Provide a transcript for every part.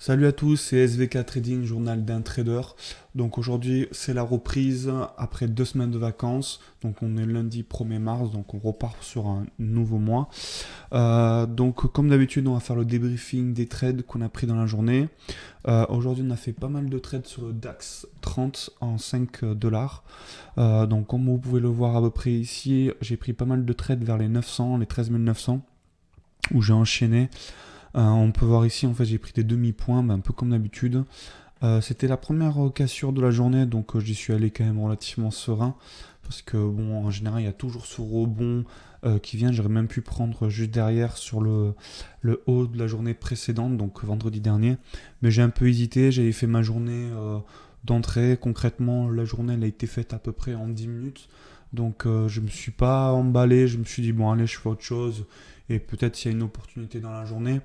Salut à tous, c'est SVK Trading, journal d'un trader. Donc aujourd'hui, c'est la reprise après 2 semaines de vacances. Donc on est lundi 1er mars, donc on repart sur un nouveau mois. Donc comme d'habitude, on va faire le débriefing des trades qu'on a pris dans la journée. Aujourd'hui, on a fait pas mal de trades sur le DAX 30 en 5 dollars. Donc comme vous pouvez le voir à peu près ici, j'ai pris pas mal de trades vers les 900, les 13 900, où j'ai enchaîné. On peut voir ici, en fait, j'ai pris des demi-points, un peu comme d'habitude. C'était la première cassure de la journée, donc j'y suis allé quand même relativement serein. Parce que, bon, en général, il y a toujours ce rebond qui vient. J'aurais même pu prendre juste derrière sur le haut de la journée précédente, donc vendredi dernier. Mais j'ai un peu hésité, j'avais fait ma journée d'entrée. Concrètement, la journée, elle a été faite à peu près en 10 minutes. Donc je me suis pas emballé, je me suis dit, bon, allez, je fais autre chose. Et peut-être s'il y a une opportunité dans la journée.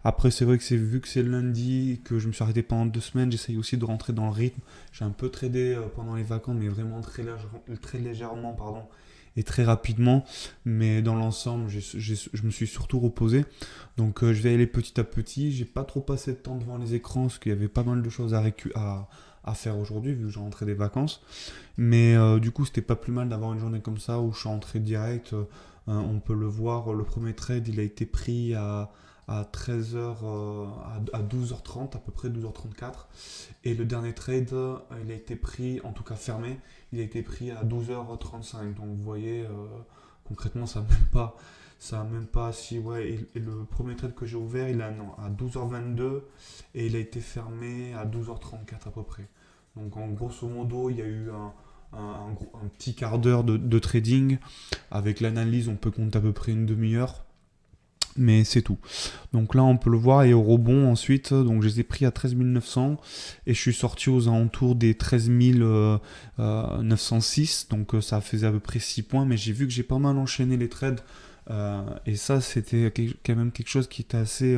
Après, c'est vrai que c'est vu que c'est le lundi, que je me suis arrêté pendant 2 semaines, j'essaye aussi de rentrer dans le rythme. J'ai un peu tradé pendant les vacances, mais vraiment très légèrement, pardon, et très rapidement. Mais dans l'ensemble, je me suis surtout reposé. Donc je vais aller petit à petit. J'ai pas trop passé de temps devant les écrans, parce qu'il y avait pas mal de choses à faire aujourd'hui, vu que j'ai rentré des vacances. Mais du coup, c'était pas plus mal d'avoir une journée comme ça, où je suis rentré direct. On peut le voir, le premier trade, il a été pris à 13h, à 12h30, à peu près 12h34. Et le dernier trade, il a été pris, en tout cas fermé, il a été pris à 12h35. Donc vous voyez, concrètement, ça a même pas si, ouais. Et le premier trade que j'ai ouvert, il a non, à 12h22 et il a été fermé à 12h34 à peu près. Donc en grosso modo, il y a eu un petit quart d'heure de trading. Avec l'analyse, on peut compter à peu près une demi-heure. Mais c'est tout. Donc là, on peut le voir. Et au rebond, ensuite, donc je les ai pris à 13 900. Et je suis sorti aux alentours des 13 906. Donc ça faisait à peu près 6 points. Mais j'ai vu que j'ai pas mal enchaîné les trades. Et ça, c'était quand même quelque chose qui était assez,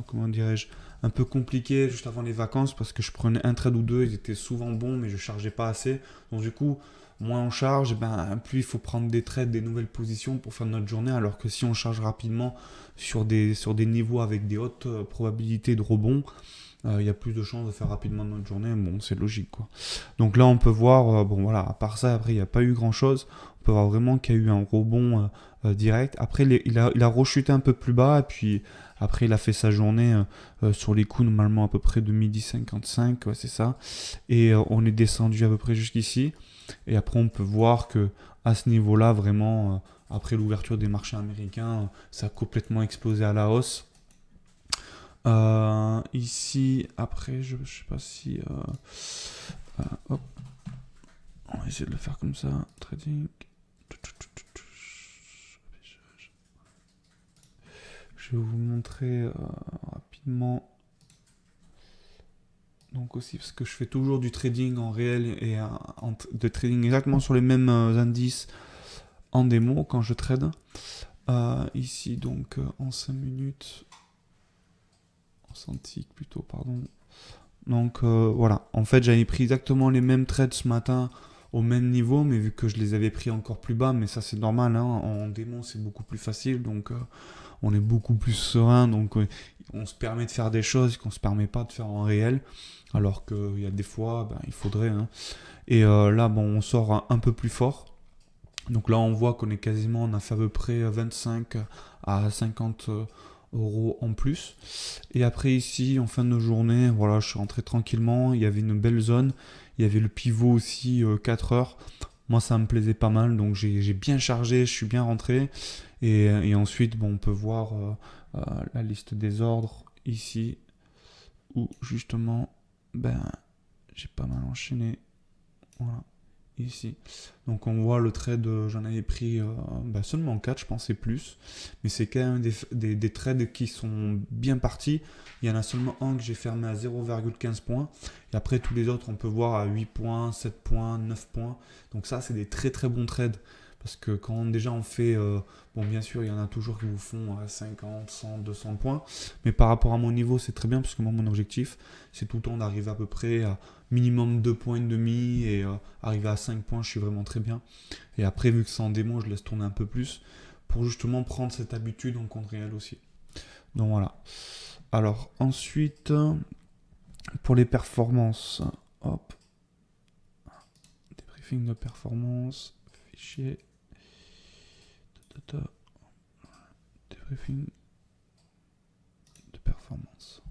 comment dirais-je, un peu compliqué juste avant les vacances. Parce que je prenais un trade ou deux. Ils étaient souvent bons, mais je chargeais pas assez. Donc du coup, moins on charge, plus il faut prendre des trades, des nouvelles positions pour faire notre journée, alors que si on charge rapidement sur des niveaux avec des hautes probabilités de rebond, il y a plus de chances de faire rapidement notre journée. Bon, c'est logique, quoi. Donc là, on peut voir, bon voilà, à part ça, après, il n'y a pas eu grand-chose. On peut voir vraiment qu'il y a eu un rebond direct. Après, il a rechuté un peu plus bas, et puis après, il a fait sa journée sur les coups, normalement à peu près de 12h55, ouais, c'est ça. Et on est descendu à peu près jusqu'ici. Et après, on peut voir que à ce niveau-là, vraiment, après l'ouverture des marchés américains, ça a complètement explosé à la hausse. Ici, après, je sais pas si... hop, on va essayer de le faire comme ça. Trading. Je vais vous montrer rapidement. Donc aussi parce que je fais toujours du trading en réel et de trading exactement sur les mêmes indices en démo quand je trade. Ici donc en 5 minutes, en centiques plutôt, pardon. Donc voilà, en fait j'avais pris exactement les mêmes trades ce matin au même niveau, mais vu que je les avais pris encore plus bas, mais ça c'est normal, hein, en démo c'est beaucoup plus facile, donc on est beaucoup plus serein, donc on se permet de faire des choses qu'on ne se permet pas de faire en réel, alors qu'il y a des fois, il faudrait. Hein. Et là, bon, on sort un peu plus fort. Donc là, on voit qu'on est quasiment, on a fait à peu près 25 à 50 euros en plus. Et après ici, en fin de journée, voilà, je suis rentré tranquillement. Il y avait une belle zone. Il y avait le pivot aussi 4 heures. Moi, ça me plaisait pas mal, donc j'ai bien chargé, je suis bien rentré. Et ensuite, bon, on peut voir la liste des ordres ici, où justement, j'ai pas mal enchaîné. Voilà, ici. Donc on voit le trade, j'en avais pris seulement 4, je pensais plus. Mais c'est quand même des trades qui sont bien partis. Il y en a seulement un que j'ai fermé à 0,15 points. Et après tous les autres, on peut voir à 8 points, 7 points, 9 points. Donc ça, c'est des très très bons trades. Parce que quand déjà on fait, bon bien sûr il y en a toujours qui vous font 50, 100, 200 points, mais par rapport à mon niveau c'est très bien parce que moi mon objectif c'est tout le temps d'arriver à peu près à minimum 2 points et demi et arriver à 5 points je suis vraiment très bien. Et après vu que c'est en démo je laisse tourner un peu plus pour justement prendre cette habitude en compte réel aussi. Donc voilà. Alors ensuite, pour les performances, hop, débriefing de performance, fichier, débriefing de performance.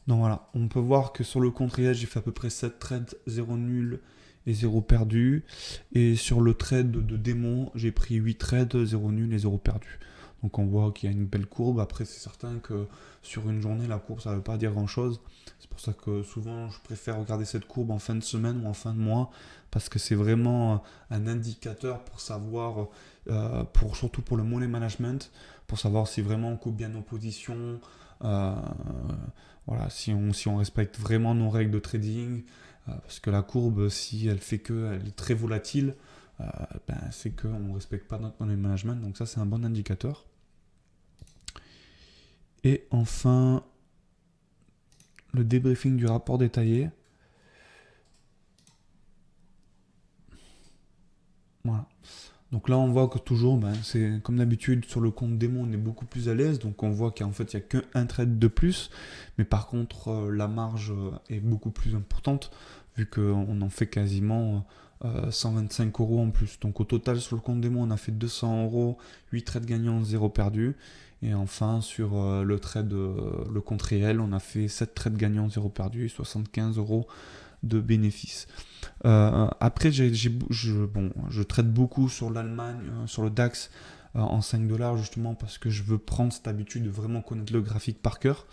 Donc voilà, on peut voir que sur le compte réel, j'ai fait à peu près 7 trades, 0 nul et 0 perdu. Et sur le trade de démon, j'ai pris 8 trades, 0 nul et 0 perdu. Donc on voit qu'il y a une belle courbe. Après, c'est certain que sur une journée, la courbe, ça ne veut pas dire grand-chose. C'est pour ça que souvent, je préfère regarder cette courbe en fin de semaine ou en fin de mois, parce que c'est vraiment un indicateur pour savoir, surtout pour le money management, pour savoir si vraiment on coupe bien nos positions, voilà, si on respecte vraiment nos règles de trading, parce que la courbe, si elle fait qu'elle est très volatile, c'est qu'on ne respecte pas notre money management, donc ça c'est un bon indicateur. Et enfin, le débriefing du rapport détaillé. Voilà. Donc là, on voit que toujours, c'est comme d'habitude, sur le compte démo, on est beaucoup plus à l'aise. Donc on voit qu'en fait, il n'y a qu'un trade de plus. Mais par contre, la marge est beaucoup plus importante, vu qu'on en fait quasiment 125 € en plus. Donc au total, sur le compte démo, on a fait 200 €, 8 trades gagnants, 0 perdu. Et enfin, sur le compte réel, on a fait 7 trades gagnants, 0 perdu, et 75 € de bénéfices. Après, je trade beaucoup sur l'Allemagne, sur le DAX en 5 $ justement parce que je veux prendre cette habitude de vraiment connaître le graphique par cœur.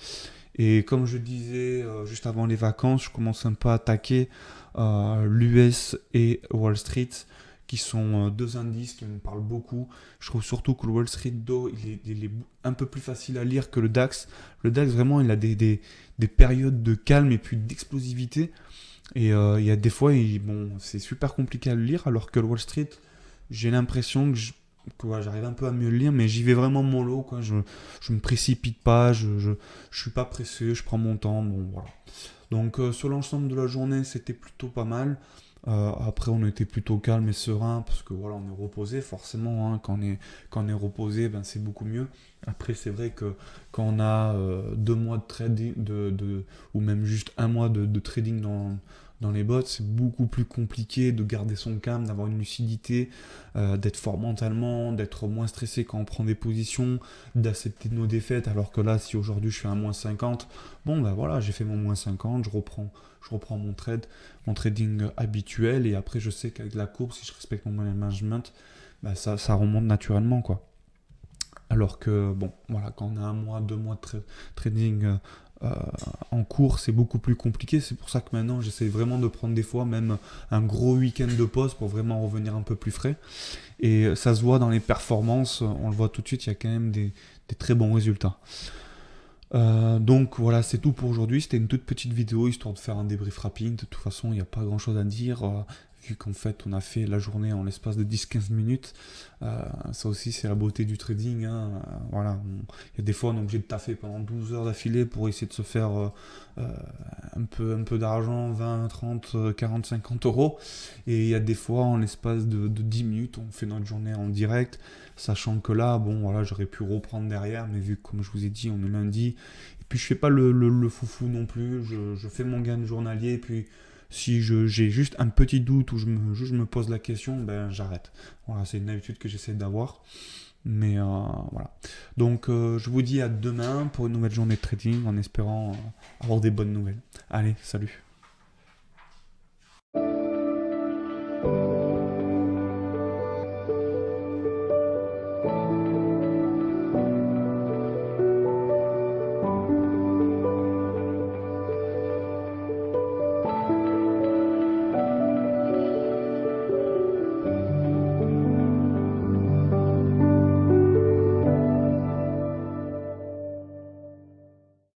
Et comme je disais juste avant les vacances, je commence un peu à attaquer l'US et Wall Street, qui sont deux indices qui me parlent beaucoup. Je trouve surtout que le Wall Street Dow, il est un peu plus facile à lire que le DAX. Le DAX, vraiment, il a des périodes de calme et puis d'explosivité. Et il y a des fois, c'est super compliqué à le lire, alors que le Wall Street, j'ai l'impression que j'arrive un peu à mieux le lire, mais j'y vais vraiment mollo, quoi. Je me précipite pas, je suis pas pressé, je prends mon temps, bon voilà. Donc sur l'ensemble de la journée, c'était plutôt pas mal. Après, on était plutôt calme et serein parce que voilà, on est reposé forcément. Hein, quand on est reposé, c'est beaucoup mieux. Après, c'est vrai que quand on a 2 mois de trading, ou même juste un mois de trading dans les bots, c'est beaucoup plus compliqué de garder son calme, d'avoir une lucidité, d'être fort mentalement, d'être moins stressé quand on prend des positions, d'accepter nos défaites. Alors que là, si aujourd'hui je fais un moins 50, bon voilà, j'ai fait mon moins 50, je reprends mon trading habituel, et après je sais qu'avec la courbe, si je respecte mon money management, ça remonte naturellement, quoi. Alors que voilà, quand on a 1 mois, 2 mois de trading en cours, c'est beaucoup plus compliqué. C'est pour ça que maintenant j'essaie vraiment de prendre des fois même un gros week-end de pause pour vraiment revenir un peu plus frais. Et ça se voit dans les performances, on le voit tout de suite, il y a quand même des très bons résultats. Donc voilà, c'est tout pour aujourd'hui. C'était une toute petite vidéo histoire de faire un débrief rapide. De toute façon, il n'y a pas grand chose à dire, vu qu'en fait on a fait la journée en l'espace de 10-15 minutes. Ça aussi, c'est la beauté du trading, hein. Voilà, il y a des fois on est obligé de taffer pendant 12 heures d'affilée pour essayer de se faire un peu d'argent, 20, 30, 40, 50 €. Et il y a des fois, en l'espace de 10 minutes, on fait notre journée en direct. Sachant que là, voilà, j'aurais pu reprendre derrière, mais vu que, comme je vous ai dit, on est lundi, et puis je fais pas le foufou non plus, je fais mon gain journalier, et puis si j'ai juste un petit doute ou je me pose la question, j'arrête. Voilà, c'est une habitude que j'essaie d'avoir. Mais voilà. Donc je vous dis à demain pour une nouvelle journée de trading, en espérant avoir des bonnes nouvelles. Allez, salut.